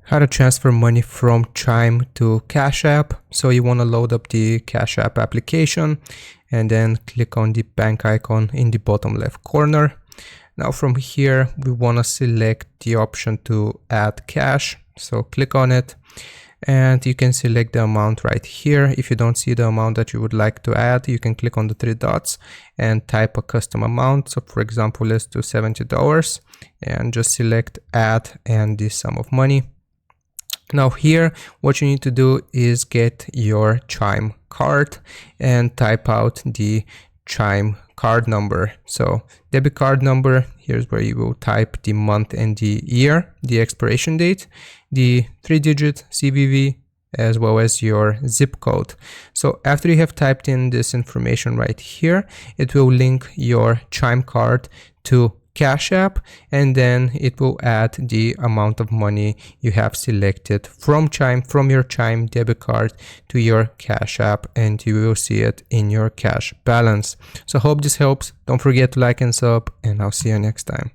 How to transfer money from Chime to Cash App. So you want to load up the Cash App application and then click on the bank icon in the bottom left corner. Now from here, we want to select the option to add cash. So click on it and you can select the amount right here. If you don't see the amount that you would like to add, you can click on the three dots and type a custom amount. So for example, let's do $70 and just select add and the sum of money. Now here, what you need to do is get your Chime card and type out the Chime card number. So debit card number, here's where you will type the month and the year, the expiration date, the 3-digit CVV, as well as your zip code. So after you have typed in this information right here, it will link your Chime card to Cash App, and then it will add the amount of money you have selected from Chime, from your Chime debit card to your Cash App, and you will see it in your cash balance. So hope this helps. Don't forget to like and sub, and I'll see you next time.